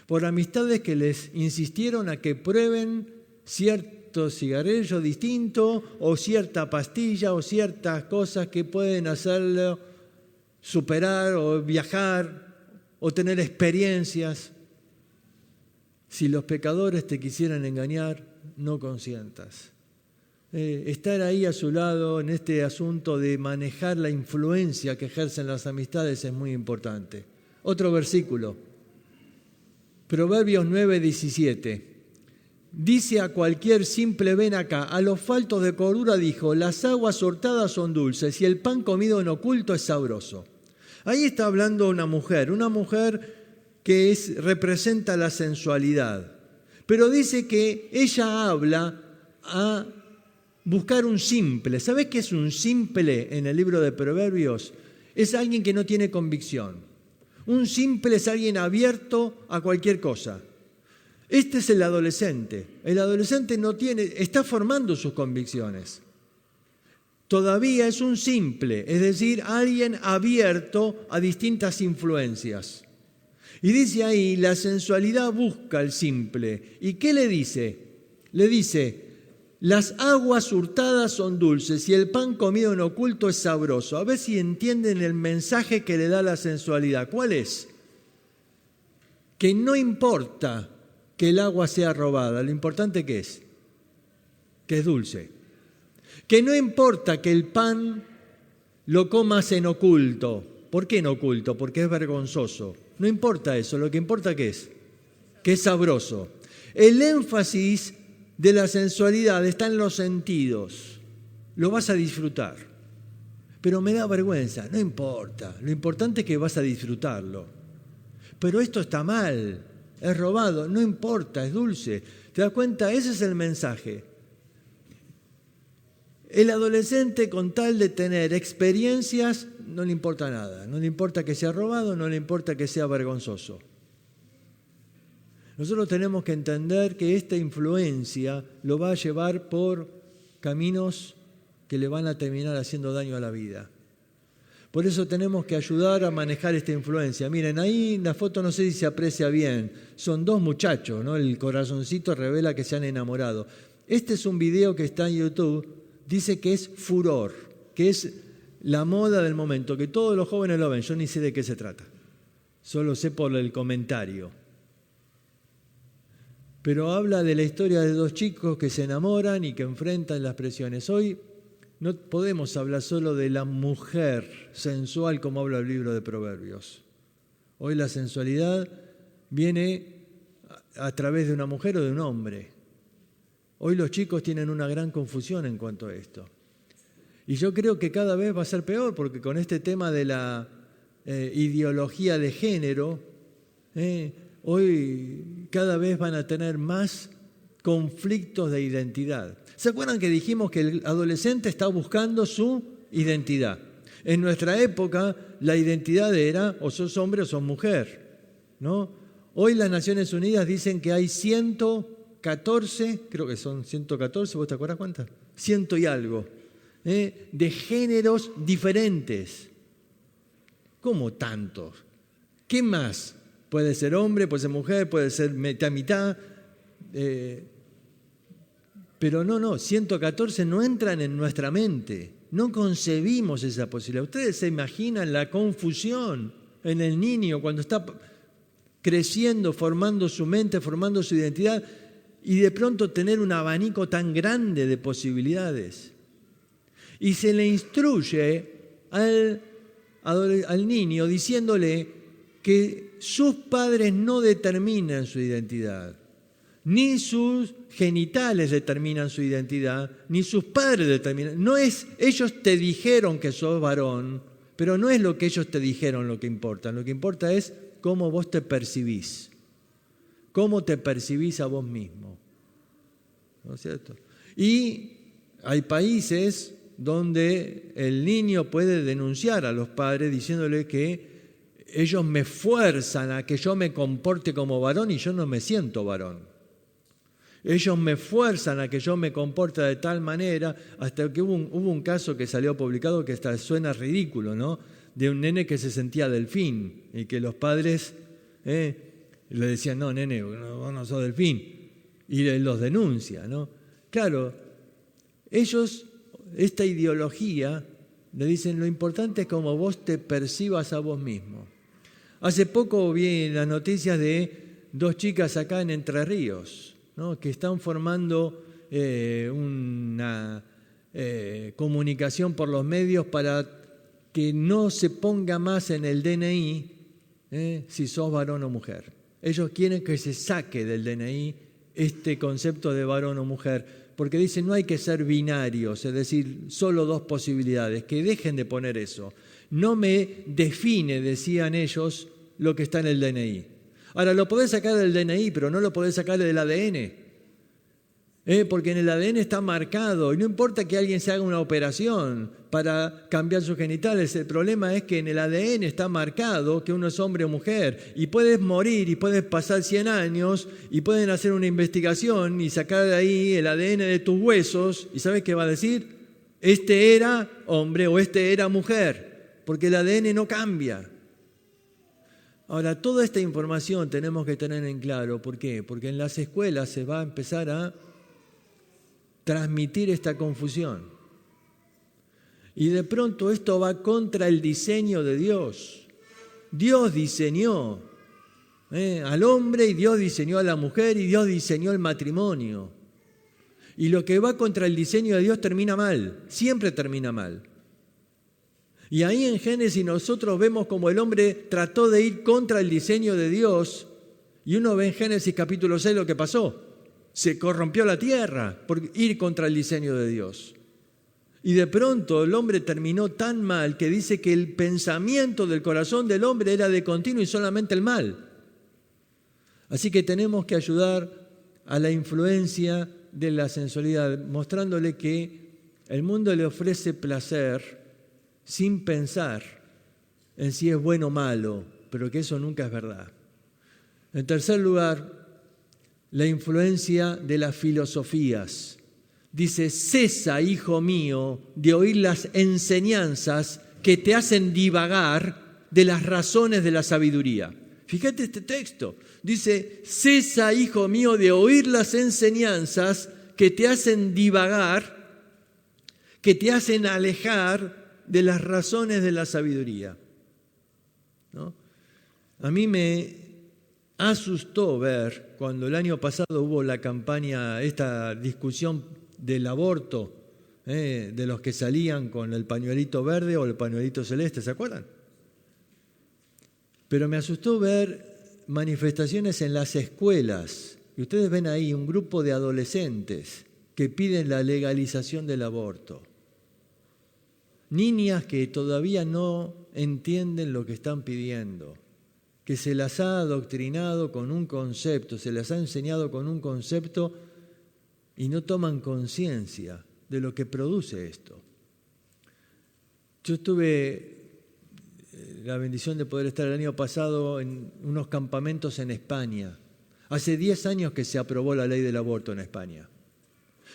Por amistades que les insistieron a que prueben cierto cigarrillo distinto o cierta pastilla o ciertas cosas que pueden hacerlo superar o viajar o tener experiencias. Si los pecadores te quisieran engañar, no consientas. estar ahí a su lado en este asunto de manejar la influencia que ejercen las amistades es muy importante. Otro versículo, Proverbios 9:17. Dice a cualquier simple: ven acá. A los faltos de cordura dijo: las aguas hurtadas son dulces y el pan comido en oculto es sabroso. Ahí está hablando una mujer que representa la sensualidad. Pero dice que ella habla a buscar un simple. ¿Sabés qué es un simple en el libro de Proverbios? Es alguien que no tiene convicción. Un simple es alguien abierto a cualquier cosa. Este es el adolescente. El adolescente está formando sus convicciones. Todavía es un simple, es decir, alguien abierto a distintas influencias. Y dice ahí, la sensualidad busca al simple. ¿Y qué le dice? Le dice: las aguas hurtadas son dulces y el pan comido en oculto es sabroso. A ver si entienden el mensaje que le da la sensualidad. ¿Cuál es? Que no importa que el agua sea robada, lo importante que es dulce. Que no importa que el pan lo comas en oculto. ¿Por qué en oculto? Porque es vergonzoso. No importa eso, lo que importa que es sabroso. El énfasis de la sensualidad está en los sentidos. Lo vas a disfrutar. Pero me da vergüenza, no importa. Lo importante es que vas a disfrutarlo. Pero esto está mal. Es robado, no importa, es dulce. ¿Te das cuenta? Ese es el mensaje. El adolescente, con tal de tener experiencias, no le importa nada. No le importa que sea robado, no le importa que sea vergonzoso. Nosotros tenemos que entender que esta influencia lo va a llevar por caminos que le van a terminar haciendo daño a la vida. Por eso tenemos que ayudar a manejar esta influencia. Miren, ahí en la foto no sé si se aprecia bien. Son dos muchachos, ¿no? El corazoncito revela que se han enamorado. Este es un video que está en YouTube. Dice que es furor, que es la moda del momento, que todos los jóvenes lo ven. Yo ni sé de qué se trata. Solo sé por el comentario. Pero habla de la historia de dos chicos que se enamoran y que enfrentan las presiones. Hoy no podemos hablar solo de la mujer sensual como habla el libro de Proverbios. Hoy la sensualidad viene a través de una mujer o de un hombre. Hoy los chicos tienen una gran confusión en cuanto a esto. Y yo creo que cada vez va a ser peor, porque con este tema de la ideología de género, hoy cada vez van a tener más conflictos de identidad. ¿Se acuerdan que dijimos que el adolescente está buscando su identidad? En nuestra época la identidad era o sos hombre o sos mujer, ¿no? Hoy las Naciones Unidas dicen que hay 114, creo que son 114, ¿vos te acuerdas cuántas? 100 y algo, de géneros diferentes. ¿Cómo tantos? ¿Qué más? Puede ser hombre, puede ser mujer, puede ser mitad. Pero no, 114 no entran en nuestra mente. No concebimos esa posibilidad. Ustedes se imaginan la confusión en el niño cuando está creciendo, formando su mente, formando su identidad, y de pronto tener un abanico tan grande de posibilidades. Y se le instruye al niño diciéndole que sus padres no determinan su identidad, ni sus genitales determinan su identidad, ni sus padres determinan. No es, ellos te dijeron que sos varón, pero no es lo que ellos te dijeron lo que importa. Lo que importa es cómo vos te percibís, cómo te percibís a vos mismo. ¿No es cierto? Y hay países donde el niño puede denunciar a los padres diciéndole que ellos me fuerzan a que yo me comporte como varón y yo no me siento varón. Ellos me fuerzan a que yo me comporte de tal manera, hasta que hubo un caso que salió publicado que hasta suena ridículo, ¿no? De un nene que se sentía delfín y que los padres le decían, no, nene, vos no sos delfín. Y los denuncia, ¿no? Claro, ellos, esta ideología, le dicen, lo importante es cómo vos te percibas a vos mismo. Hace poco vi las noticias de dos chicas acá en Entre Ríos, ¿no? Que están formando una comunicación por los medios para que no se ponga más en el DNI si sos varón o mujer. Ellos quieren que se saque del DNI este concepto de varón o mujer, porque dicen no hay que ser binarios, es decir, solo dos posibilidades, que dejen de poner eso. No me define, decían ellos, lo que está en el DNI. Ahora, lo podés sacar del DNI, pero no lo podés sacar del ADN. Porque en el ADN está marcado, y no importa que alguien se haga una operación para cambiar sus genitales, el problema es que en el ADN está marcado que uno es hombre o mujer, y puedes morir, y puedes pasar 100 años, y pueden hacer una investigación y sacar de ahí el ADN de tus huesos, y ¿sabes qué va a decir? Este era hombre o este era mujer, porque el ADN no cambia. Ahora, toda esta información tenemos que tener en claro, ¿por qué? Porque en las escuelas se va a empezar a transmitir esta confusión. Y de pronto esto va contra el diseño de Dios. Dios diseñó al hombre y Dios diseñó a la mujer y Dios diseñó el matrimonio. Y lo que va contra el diseño de Dios termina mal, siempre termina mal. Y ahí en Génesis nosotros vemos como el hombre trató de ir contra el diseño de Dios y uno ve en Génesis capítulo 6 lo que pasó. Se corrompió la tierra por ir contra el diseño de Dios. Y de pronto el hombre terminó tan mal que dice que el pensamiento del corazón del hombre era de continuo y solamente el mal. Así que tenemos que ayudar a la influencia de la sensualidad, mostrándole que el mundo le ofrece placer sin pensar en si es bueno o malo, pero que eso nunca es verdad. En tercer lugar, la influencia de las filosofías. Dice, cesa, hijo mío, de oír las enseñanzas que te hacen divagar de las razones de la sabiduría. Fíjate este texto. Dice, cesa, hijo mío, de oír las enseñanzas que te hacen divagar, que te hacen alejar de las razones de la sabiduría. ¿No? A mí me asustó ver cuando el año pasado hubo la campaña, esta discusión del aborto, de los que salían con el pañuelito verde o el pañuelito celeste, ¿se acuerdan? Pero me asustó ver manifestaciones en las escuelas, y ustedes ven ahí un grupo de adolescentes que piden la legalización del aborto. Niñas que todavía no entienden lo que están pidiendo, que se las ha adoctrinado con un concepto, se las ha enseñado con un concepto y no toman conciencia de lo que produce esto. Yo tuve la bendición de poder estar el año pasado en unos campamentos en España. Hace 10 años que se aprobó la ley del aborto en España.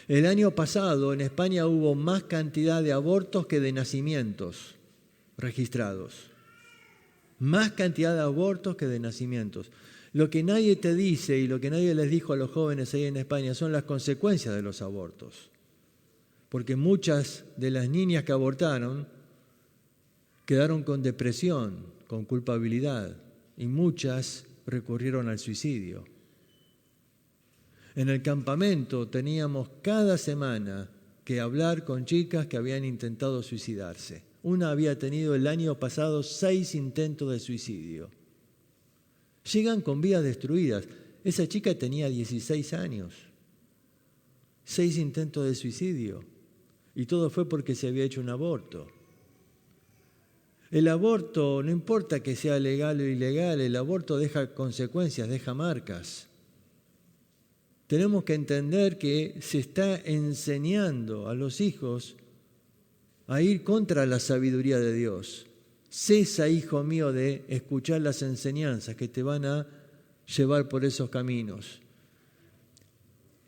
El año pasado en España hubo más cantidad de abortos que de nacimientos registrados. Más cantidad de abortos que de nacimientos. Lo que nadie te dice y lo que nadie les dijo a los jóvenes ahí en España son las consecuencias de los abortos. Porque muchas de las niñas que abortaron quedaron con depresión, con culpabilidad, y muchas recurrieron al suicidio. En el campamento teníamos cada semana que hablar con chicas que habían intentado suicidarse. Una había tenido el año pasado 6 intentos de suicidio. Llegan con vidas destruidas. Esa chica tenía 16 años. 6 intentos de suicidio. Y todo fue porque se había hecho un aborto. El aborto, no importa que sea legal o ilegal, el aborto deja consecuencias, deja marcas. Tenemos que entender que se está enseñando a los hijos a ir contra la sabiduría de Dios. Cesa, hijo mío, de escuchar las enseñanzas que te van a llevar por esos caminos.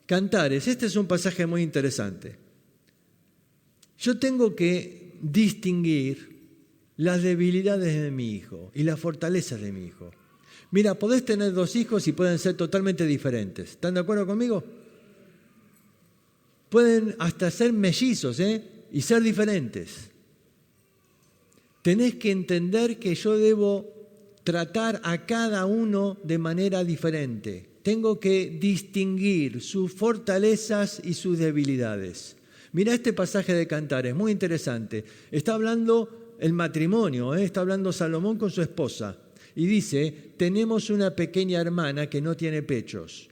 Cantares, este es un pasaje muy interesante. Yo tengo que distinguir las debilidades de mi hijo y las fortalezas de mi hijo. Mira, podés tener 2 hijos y pueden ser totalmente diferentes. ¿Están de acuerdo conmigo? Pueden hasta ser mellizos, y ser diferentes. Tenés que entender que yo debo tratar a cada uno de manera diferente. Tengo que distinguir sus fortalezas y sus debilidades. Mira este pasaje de Cantares, muy interesante. Está hablando el matrimonio, está hablando Salomón con su esposa. Y dice, tenemos una pequeña hermana que no tiene pechos.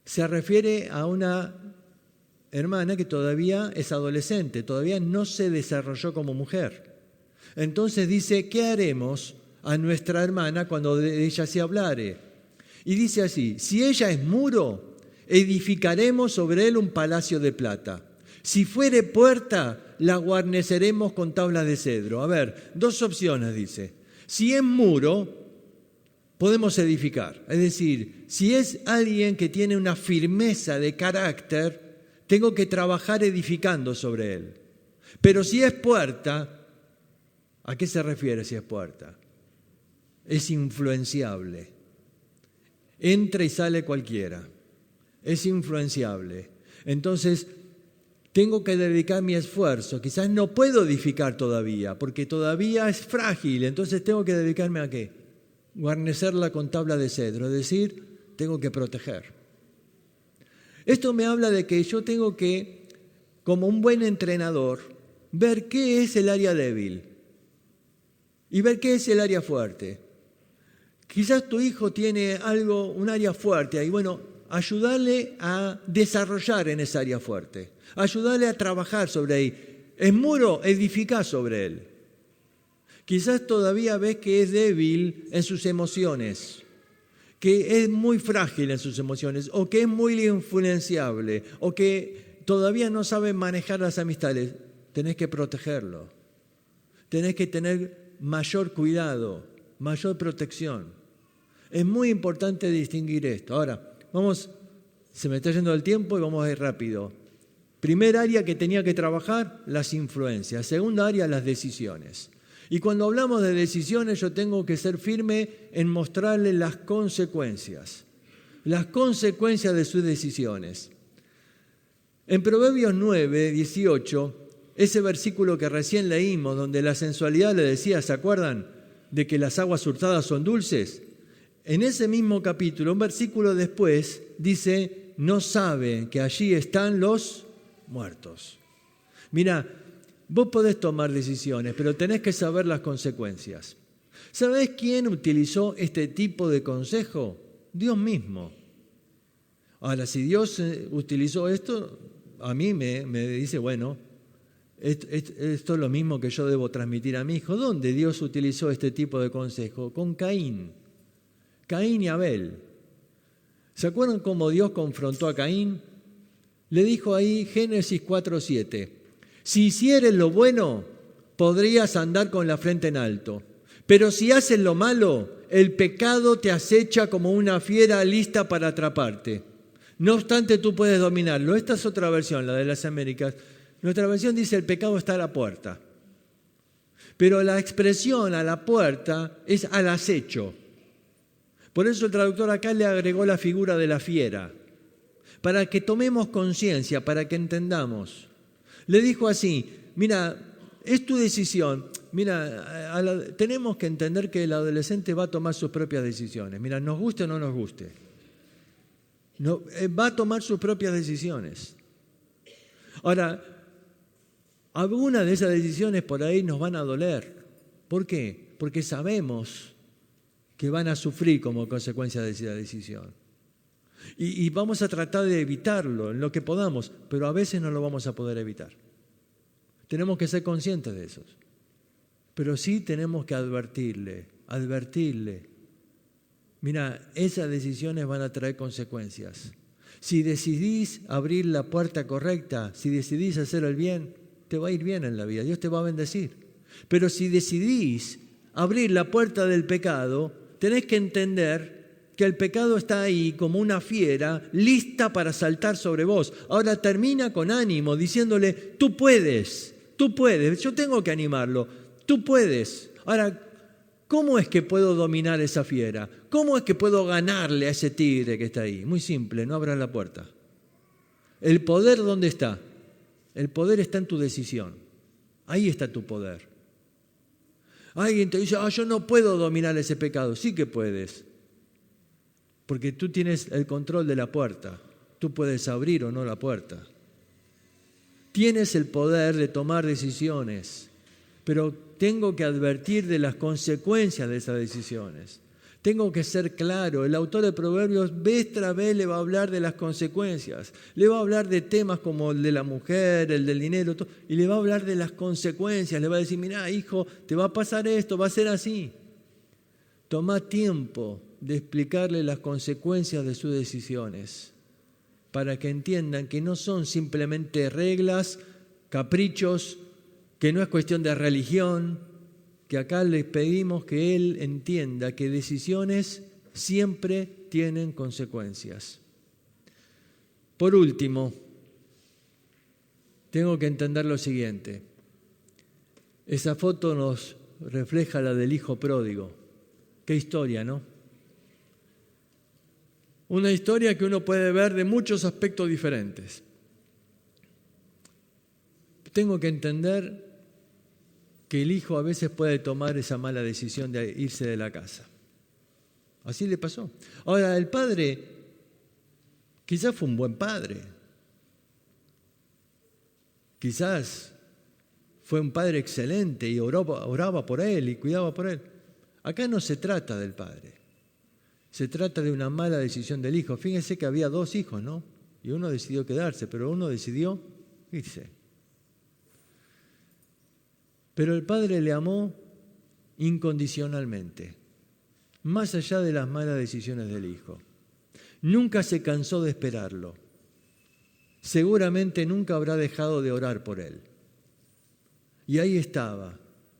Se refiere a una hermana que todavía es adolescente, todavía no se desarrolló como mujer. Entonces dice, ¿qué haremos a nuestra hermana cuando de ella se hablare? Y dice así, si ella es muro, edificaremos sobre él un palacio de plata. Si fuere puerta, la guarneceremos con tablas de cedro. A ver, dos opciones dice. Si es muro, podemos edificar. Es decir, si es alguien que tiene una firmeza de carácter, tengo que trabajar edificando sobre él. Pero si es puerta, ¿a qué se refiere si es puerta? Es influenciable. Entra y sale cualquiera. Es influenciable. Entonces, tengo que dedicar mi esfuerzo. Quizás no puedo edificar todavía, porque todavía es frágil. Entonces tengo que dedicarme a ¿qué? Guarnecerla con tabla de cedro. Es decir, tengo que proteger. Esto me habla de que yo tengo que, como un buen entrenador, ver qué es el área débil y ver qué es el área fuerte. Quizás tu hijo tiene un área fuerte y bueno, ayudarle a desarrollar en esa área fuerte, ayudarle a trabajar sobre ahí. Es muro, edifica sobre él. Quizás todavía ves que es débil en sus emociones, que es muy frágil en sus emociones, o que es muy influenciable, o que todavía no sabe manejar las amistades. Tenés que protegerlo. Tenés que tener mayor cuidado, mayor protección. Es muy importante distinguir esto. Ahora, se me está yendo el tiempo y vamos a ir rápido. Primer área que tenía que trabajar, las influencias. Segunda área, las decisiones. Y cuando hablamos de decisiones, yo tengo que ser firme en mostrarle las consecuencias de sus decisiones. En Proverbios 9, 18, ese versículo que recién leímos, donde la sensualidad le decía, ¿se acuerdan? De que las aguas hurtadas son dulces. En ese mismo capítulo, un versículo después, dice, no sabe que allí están los muertos. Mira, vos podés tomar decisiones, pero tenés que saber las consecuencias. ¿Sabés quién utilizó este tipo de consejo? Dios mismo. Ahora, si Dios utilizó esto, a mí me dice, bueno, esto es lo mismo que yo debo transmitir a mi hijo. ¿Dónde Dios utilizó este tipo de consejo? Con Caín y Abel. ¿Se acuerdan cómo Dios confrontó a Caín? Le dijo ahí, Génesis 4:7, si hicieres lo bueno, podrías andar con la frente en alto. Pero si haces lo malo, el pecado te acecha como una fiera lista para atraparte. No obstante, tú puedes dominarlo. Esta es otra versión, la de las Américas. Nuestra versión dice, el pecado está a la puerta. Pero la expresión a la puerta es al acecho. Por eso el traductor acá le agregó la figura de la fiera, para que tomemos conciencia, para que entendamos. Le dijo así, mira, es tu decisión. Mira, tenemos que entender que el adolescente va a tomar sus propias decisiones. Mira, nos guste o no nos guste. No, va a tomar sus propias decisiones. Ahora, algunas de esas decisiones por ahí nos van a doler. ¿Por qué? Porque sabemos que van a sufrir como consecuencia de esa decisión. Y vamos a tratar de evitarlo en lo que podamos, pero a veces no lo vamos a poder evitar. Tenemos que ser conscientes de eso. Pero sí tenemos que advertirle. Mira, esas decisiones van a traer consecuencias. Si decidís abrir la puerta correcta, si decidís hacer el bien, te va a ir bien en la vida, Dios te va a bendecir. Pero si decidís abrir la puerta del pecado, tenés que entender que el pecado está ahí como una fiera lista para saltar sobre vos. Ahora termina con ánimo, diciéndole, tú puedes, yo tengo que animarlo, tú puedes. Ahora, ¿cómo es que puedo dominar esa fiera? ¿Cómo es que puedo ganarle a ese tigre que está ahí? Muy simple, no abras la puerta. ¿El poder dónde está? El poder está en tu decisión. Ahí está tu poder. Alguien te dice, yo no puedo dominar ese pecado. Sí que puedes, porque tú tienes el control de la puerta. Tú puedes abrir o no la puerta. Tienes el poder de tomar decisiones, pero tengo que advertir de las consecuencias de esas decisiones. Tengo que ser claro. El autor de Proverbios vez tras vez le va a hablar de las consecuencias. Le va a hablar de temas como el de la mujer, el del dinero, todo, y le va a hablar de las consecuencias. Le va a decir, mira, hijo, te va a pasar esto, va a ser así. Toma tiempo de explicarle las consecuencias de sus decisiones para que entiendan que no son simplemente reglas, caprichos, que no es cuestión de religión, que acá les pedimos que él entienda que decisiones siempre tienen consecuencias. Por último, tengo que entender lo siguiente. Esa foto nos refleja la del hijo pródigo. Qué historia, ¿no? Una historia que uno puede ver de muchos aspectos diferentes. Tengo que entender que el hijo a veces puede tomar esa mala decisión de irse de la casa. Así le pasó. Ahora, el padre quizás fue un buen padre. Quizás fue un padre excelente y oraba por él y cuidaba por él. Acá no se trata del padre. Se trata de una mala decisión del hijo. Fíjense que había 2 hijos, ¿no? Y uno decidió quedarse, pero uno decidió irse. Pero el padre le amó incondicionalmente, más allá de las malas decisiones del hijo. Nunca se cansó de esperarlo. Seguramente nunca habrá dejado de orar por él. Y ahí estaba,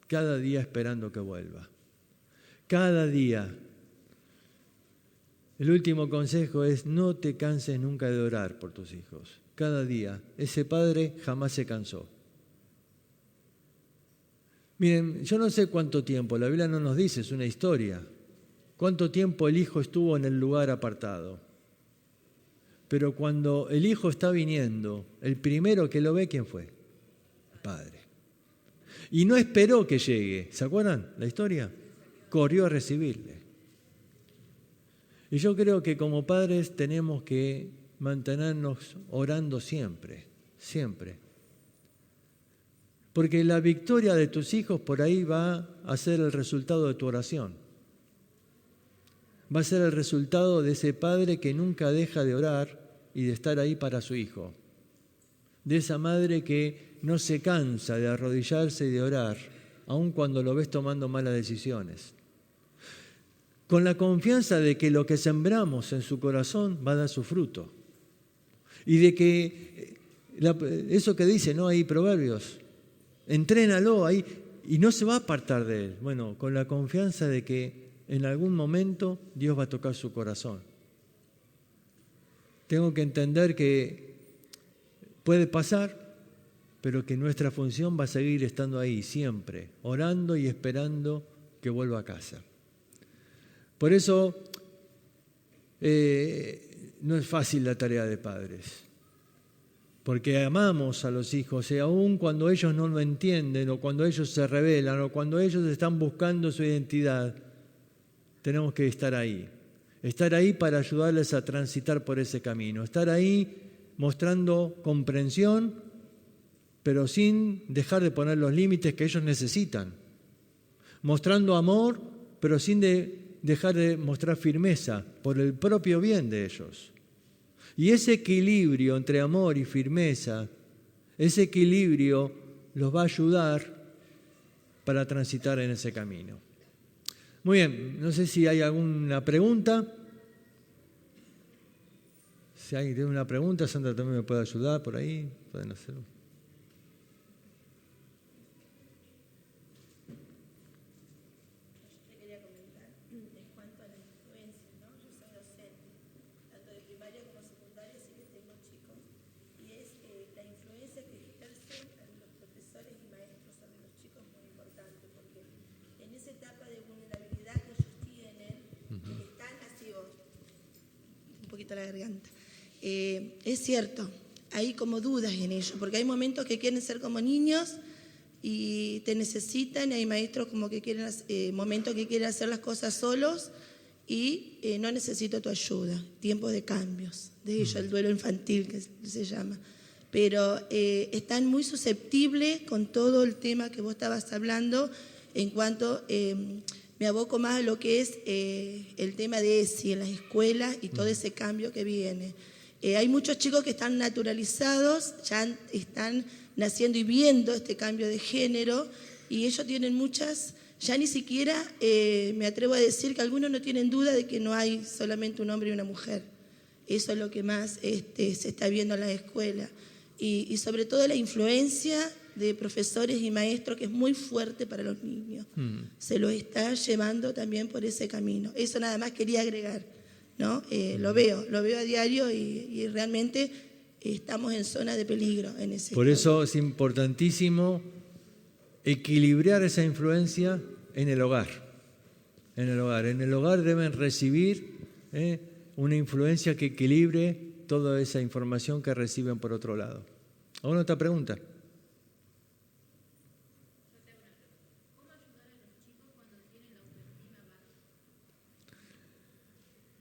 cada día esperando que vuelva. Cada día. El último consejo es: no te canses nunca de orar por tus hijos. Cada día. Ese padre jamás se cansó. Miren, yo no sé cuánto tiempo, la Biblia no nos dice, es una historia, cuánto tiempo el hijo estuvo en el lugar apartado. Pero cuando el hijo está viniendo, el primero que lo ve, ¿quién fue? El padre. Y no esperó que llegue, ¿se acuerdan la historia? Corrió a recibirle. Y yo creo que como padres tenemos que mantenernos orando siempre, siempre. Porque la victoria de tus hijos por ahí va a ser el resultado de tu oración. Va a ser el resultado de ese padre que nunca deja de orar y de estar ahí para su hijo. De esa madre que no se cansa de arrodillarse y de orar, aun cuando lo ves tomando malas decisiones. Con la confianza de que lo que sembramos en su corazón va a dar su fruto. Y de que eso que dice, ¿no? Ahí Proverbios, entrénalo ahí y no se va a apartar de él. Bueno, con la confianza de que en algún momento Dios va a tocar su corazón. Tengo que entender que puede pasar, pero que nuestra función va a seguir estando ahí siempre, orando y esperando que vuelva a casa. Por eso no es fácil la tarea de padres. Porque amamos a los hijos, y aun cuando ellos no lo entienden, o cuando ellos se rebelan, o cuando ellos están buscando su identidad, tenemos que estar ahí. Estar ahí para ayudarles a transitar por ese camino. Estar ahí mostrando comprensión, pero sin dejar de poner los límites que ellos necesitan. Mostrando amor, pero sin dejar de mostrar firmeza por el propio bien de ellos. Y ese equilibrio entre amor y firmeza, ese equilibrio los va a ayudar para transitar en ese camino. Muy bien, no sé si hay alguna pregunta. Si alguien tiene una pregunta, Sandra también me puede ayudar por ahí, pueden hacerlo.
La garganta. Es cierto, hay como dudas en ello, porque hay momentos que quieren ser como niños y te necesitan, y hay maestros como que quieren, momentos que quieren hacer las cosas solos y no necesito tu ayuda, tiempos de cambios, de ello el duelo infantil que se llama. Pero están muy susceptibles con todo el tema que vos estabas hablando en cuanto, me aboco más a lo que es el tema de ESI en las escuelas y todo ese cambio que viene. Hay muchos chicos que están naturalizados, ya están naciendo y viendo este cambio de género y ellos tienen muchas, ya ni siquiera me atrevo a decir que algunos no tienen duda de que no hay solamente un hombre y una mujer. Eso es lo que más se está viendo en las escuelas. Y sobre todo la influencia de profesores y maestros que es muy fuerte para los niños. Se los está llevando también por ese camino. Eso nada más quería agregar, ¿no? Lo veo a diario y realmente estamos en zona de peligro en ese
Por
estado.
eso es importantísimo equilibrar esa influencia en el hogar. En el hogar. En el hogar deben recibir una influencia que equilibre toda esa información que reciben por otro lado. ¿Alguna otra pregunta?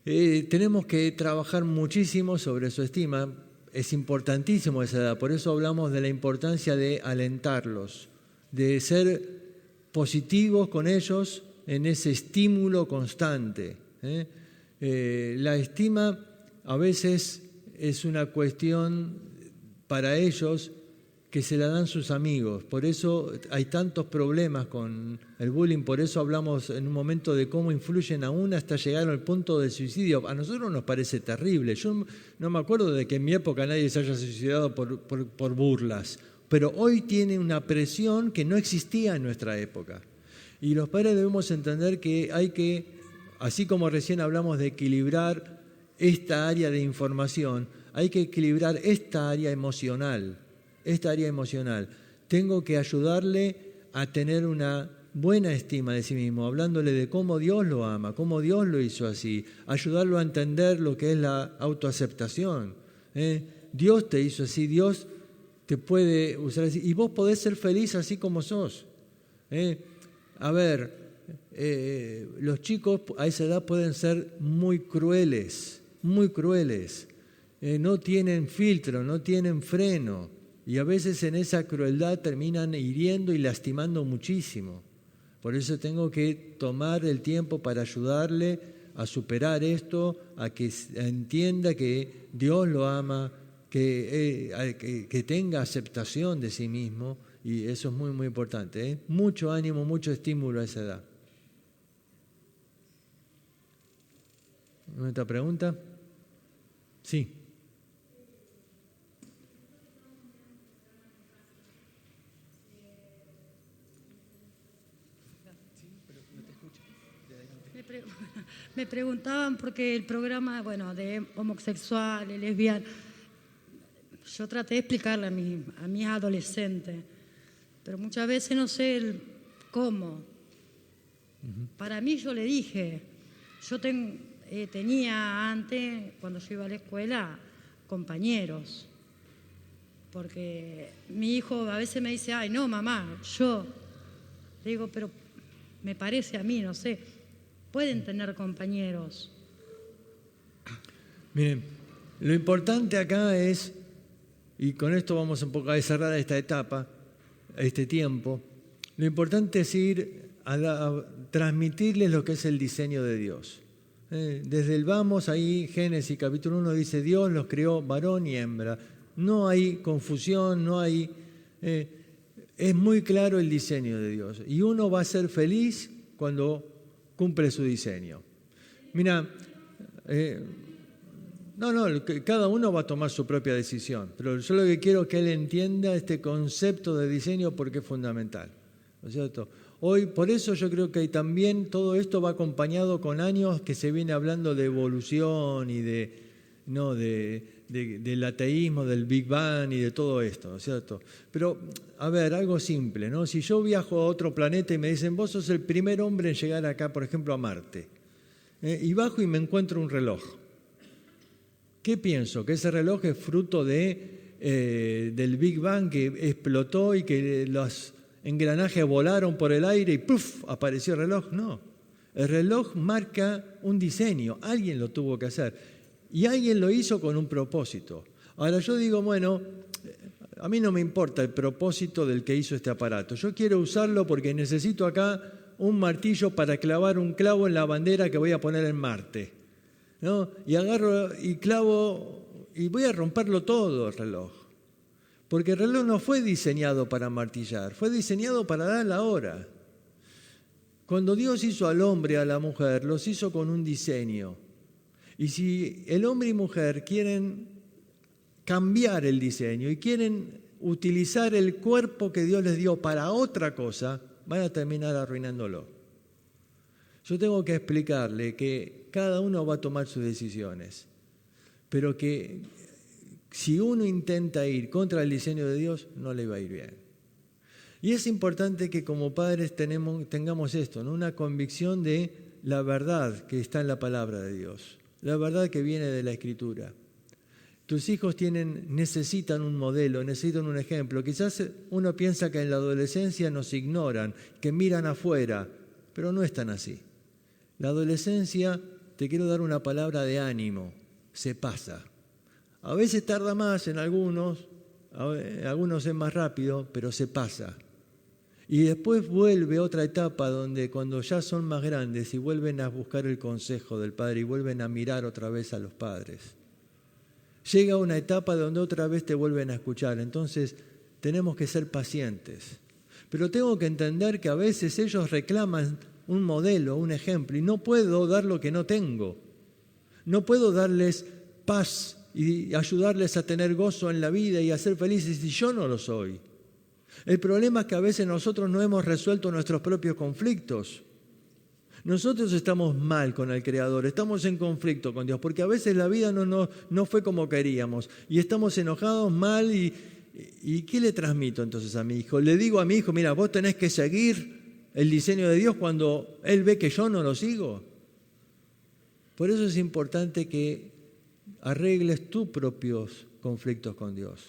Tenemos que trabajar muchísimo sobre su estima. Es importantísimo esa edad, por eso hablamos de la importancia de alentarlos, de ser positivos con ellos en ese estímulo constante. La estima a veces es una cuestión para ellos que se la dan sus amigos, por eso hay tantos problemas con el bullying, por eso hablamos en un momento de cómo influyen aún hasta llegar al punto del suicidio. A nosotros nos parece terrible, yo no me acuerdo de que en mi época nadie se haya suicidado por burlas, pero hoy tiene una presión que no existía en nuestra época. Y los padres debemos entender que hay que, así como recién hablamos de equilibrar esta área de información, hay que equilibrar esta área emocional. Tengo que ayudarle a tener una buena estima de sí mismo, hablándole de cómo Dios lo ama, cómo Dios lo hizo así, ayudarlo a entender lo que es la autoaceptación. Dios te hizo así, Dios te puede usar así, y vos podés ser feliz así como sos. A ver, los chicos a esa edad pueden ser muy crueles, no tienen filtro, no tienen freno. Y a veces en esa crueldad terminan hiriendo y lastimando muchísimo. Por eso tengo que tomar el tiempo para ayudarle a superar esto, a que entienda que Dios lo ama, que tenga aceptación de sí mismo, y eso es muy, muy importante. Mucho ánimo, mucho estímulo a esa edad. ¿Otra pregunta? Sí.
Me preguntaban porque el programa, de homosexuales, lesbianas, yo traté de explicarle a mis adolescentes, pero muchas veces no sé cómo. Para mí yo le dije, tenía antes, cuando yo iba a la escuela, compañeros, porque mi hijo a veces me dice, ay no mamá, yo le digo, pero me parece a mí, no sé, pueden tener compañeros.
Miren, lo importante acá es, y con esto vamos un poco a cerrar esta etapa, este tiempo, lo importante es ir a transmitirles lo que es el diseño de Dios. Desde el vamos, ahí Génesis capítulo 1 dice, Dios los creó varón y hembra. No hay confusión, no hay... es muy claro el diseño de Dios. Y uno va a ser feliz cuando cumple su diseño. Mira, cada uno va a tomar su propia decisión, pero yo lo que quiero es que él entienda este concepto de diseño porque es fundamental, ¿no es cierto? Hoy, por eso yo creo que también todo esto va acompañado con años que se viene hablando de evolución y del ateísmo, del Big Bang y de todo esto, ¿no es cierto? Pero, a ver, algo simple, ¿no? Si yo viajo a otro planeta y me dicen, vos sos el primer hombre en llegar acá, por ejemplo, a Marte, y bajo y me encuentro un reloj, ¿qué pienso? Que ese reloj es fruto del Big Bang que explotó y que engranajes volaron por el aire y ¡puf!, apareció el reloj. No, el reloj marca un diseño, alguien lo tuvo que hacer y alguien lo hizo con un propósito. Ahora yo digo, bueno, a mí no me importa el propósito del que hizo este aparato. Yo quiero usarlo porque necesito acá un martillo para clavar un clavo en la bandera que voy a poner en Marte, ¿no? Y agarro y clavo y voy a romperlo todo el reloj. Porque el reloj no fue diseñado para martillar, fue diseñado para dar la hora. Cuando Dios hizo al hombre y a la mujer, los hizo con un diseño. Y si el hombre y mujer quieren cambiar el diseño y quieren utilizar el cuerpo que Dios les dio para otra cosa, van a terminar arruinándolo. Yo tengo que explicarle que cada uno va a tomar sus decisiones, pero que si uno intenta ir contra el diseño de Dios, no le va a ir bien. Y es importante que como padres tengamos esto, ¿no? Una convicción de la verdad que está en la palabra de Dios, la verdad que viene de la Escritura. Tus hijos necesitan un modelo, necesitan un ejemplo. Quizás uno piensa que en la adolescencia nos ignoran, que miran afuera, pero no es tan así. La adolescencia, te quiero dar una palabra de ánimo, se pasa. A veces tarda más en algunos es más rápido, pero se pasa. Y después vuelve otra etapa donde cuando ya son más grandes y vuelven a buscar el consejo del padre y vuelven a mirar otra vez a los padres. Llega una etapa donde otra vez te vuelven a escuchar, entonces tenemos que ser pacientes. Pero tengo que entender que a veces ellos reclaman un modelo, un ejemplo, y no puedo dar lo que no tengo. No puedo darles paz y ayudarles a tener gozo en la vida y a ser felices si yo no lo soy. El problema es que a veces nosotros no hemos resuelto nuestros propios conflictos. Nosotros estamos mal con el Creador, estamos en conflicto con Dios, porque a veces la vida no fue como queríamos y estamos enojados, mal, y ¿qué le transmito entonces a mi hijo? Le digo a mi hijo, mira, vos tenés que seguir el diseño de Dios cuando él ve que yo no lo sigo. Por eso es importante que arregles tus propios conflictos con Dios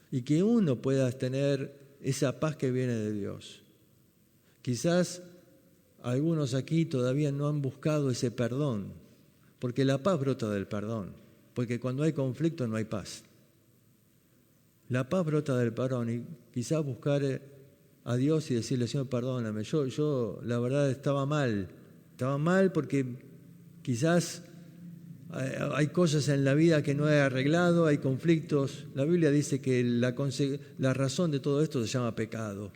y que uno pueda tener esa paz que viene de Dios. Quizás algunos aquí todavía no han buscado ese perdón, porque la paz brota del perdón, porque cuando hay conflicto no hay paz. La paz brota del perdón y quizás buscar a Dios y decirle, Señor, perdóname, yo la verdad estaba mal porque quizás hay cosas en la vida que no he arreglado, hay conflictos. La Biblia dice que la razón de todo esto se llama pecado.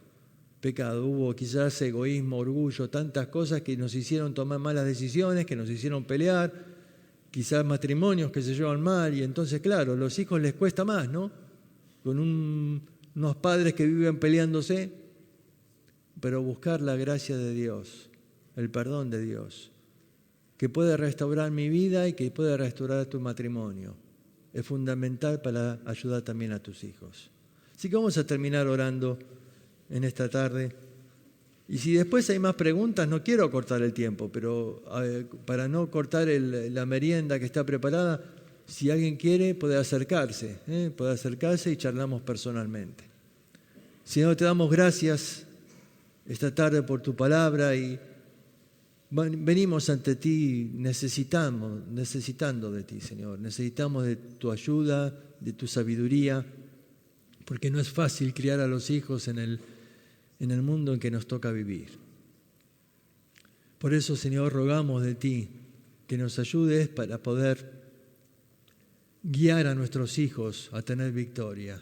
Hubo quizás egoísmo, orgullo, tantas cosas que nos hicieron tomar malas decisiones, que nos hicieron pelear, quizás matrimonios que se llevan mal, y entonces, claro, a los hijos les cuesta más, ¿no? Con unos padres que viven peleándose, pero buscar la gracia de Dios, el perdón de Dios, que puede restaurar mi vida y que puede restaurar tu matrimonio, es fundamental para ayudar también a tus hijos. Así que vamos a terminar orando en esta tarde. Y si después hay más preguntas, no quiero cortar el tiempo, pero para no cortar la merienda que está preparada, si alguien quiere puede acercarse y charlamos personalmente. Señor, te damos gracias esta tarde por tu palabra y venimos ante ti necesitando de ti, Señor. Necesitamos de tu ayuda, de tu sabiduría, porque no es fácil criar a los hijos en el mundo en que nos toca vivir. Por eso, Señor, rogamos de ti que nos ayudes para poder guiar a nuestros hijos a tener victoria.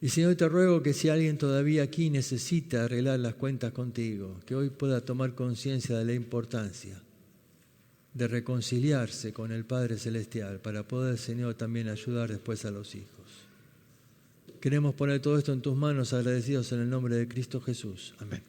Y, Señor, te ruego que si alguien todavía aquí necesita arreglar las cuentas contigo, que hoy pueda tomar conciencia de la importancia de reconciliarse con el Padre Celestial para poder, Señor, también ayudar después a los hijos. Queremos poner todo esto en tus manos, agradecidos en el nombre de Cristo Jesús. Amén.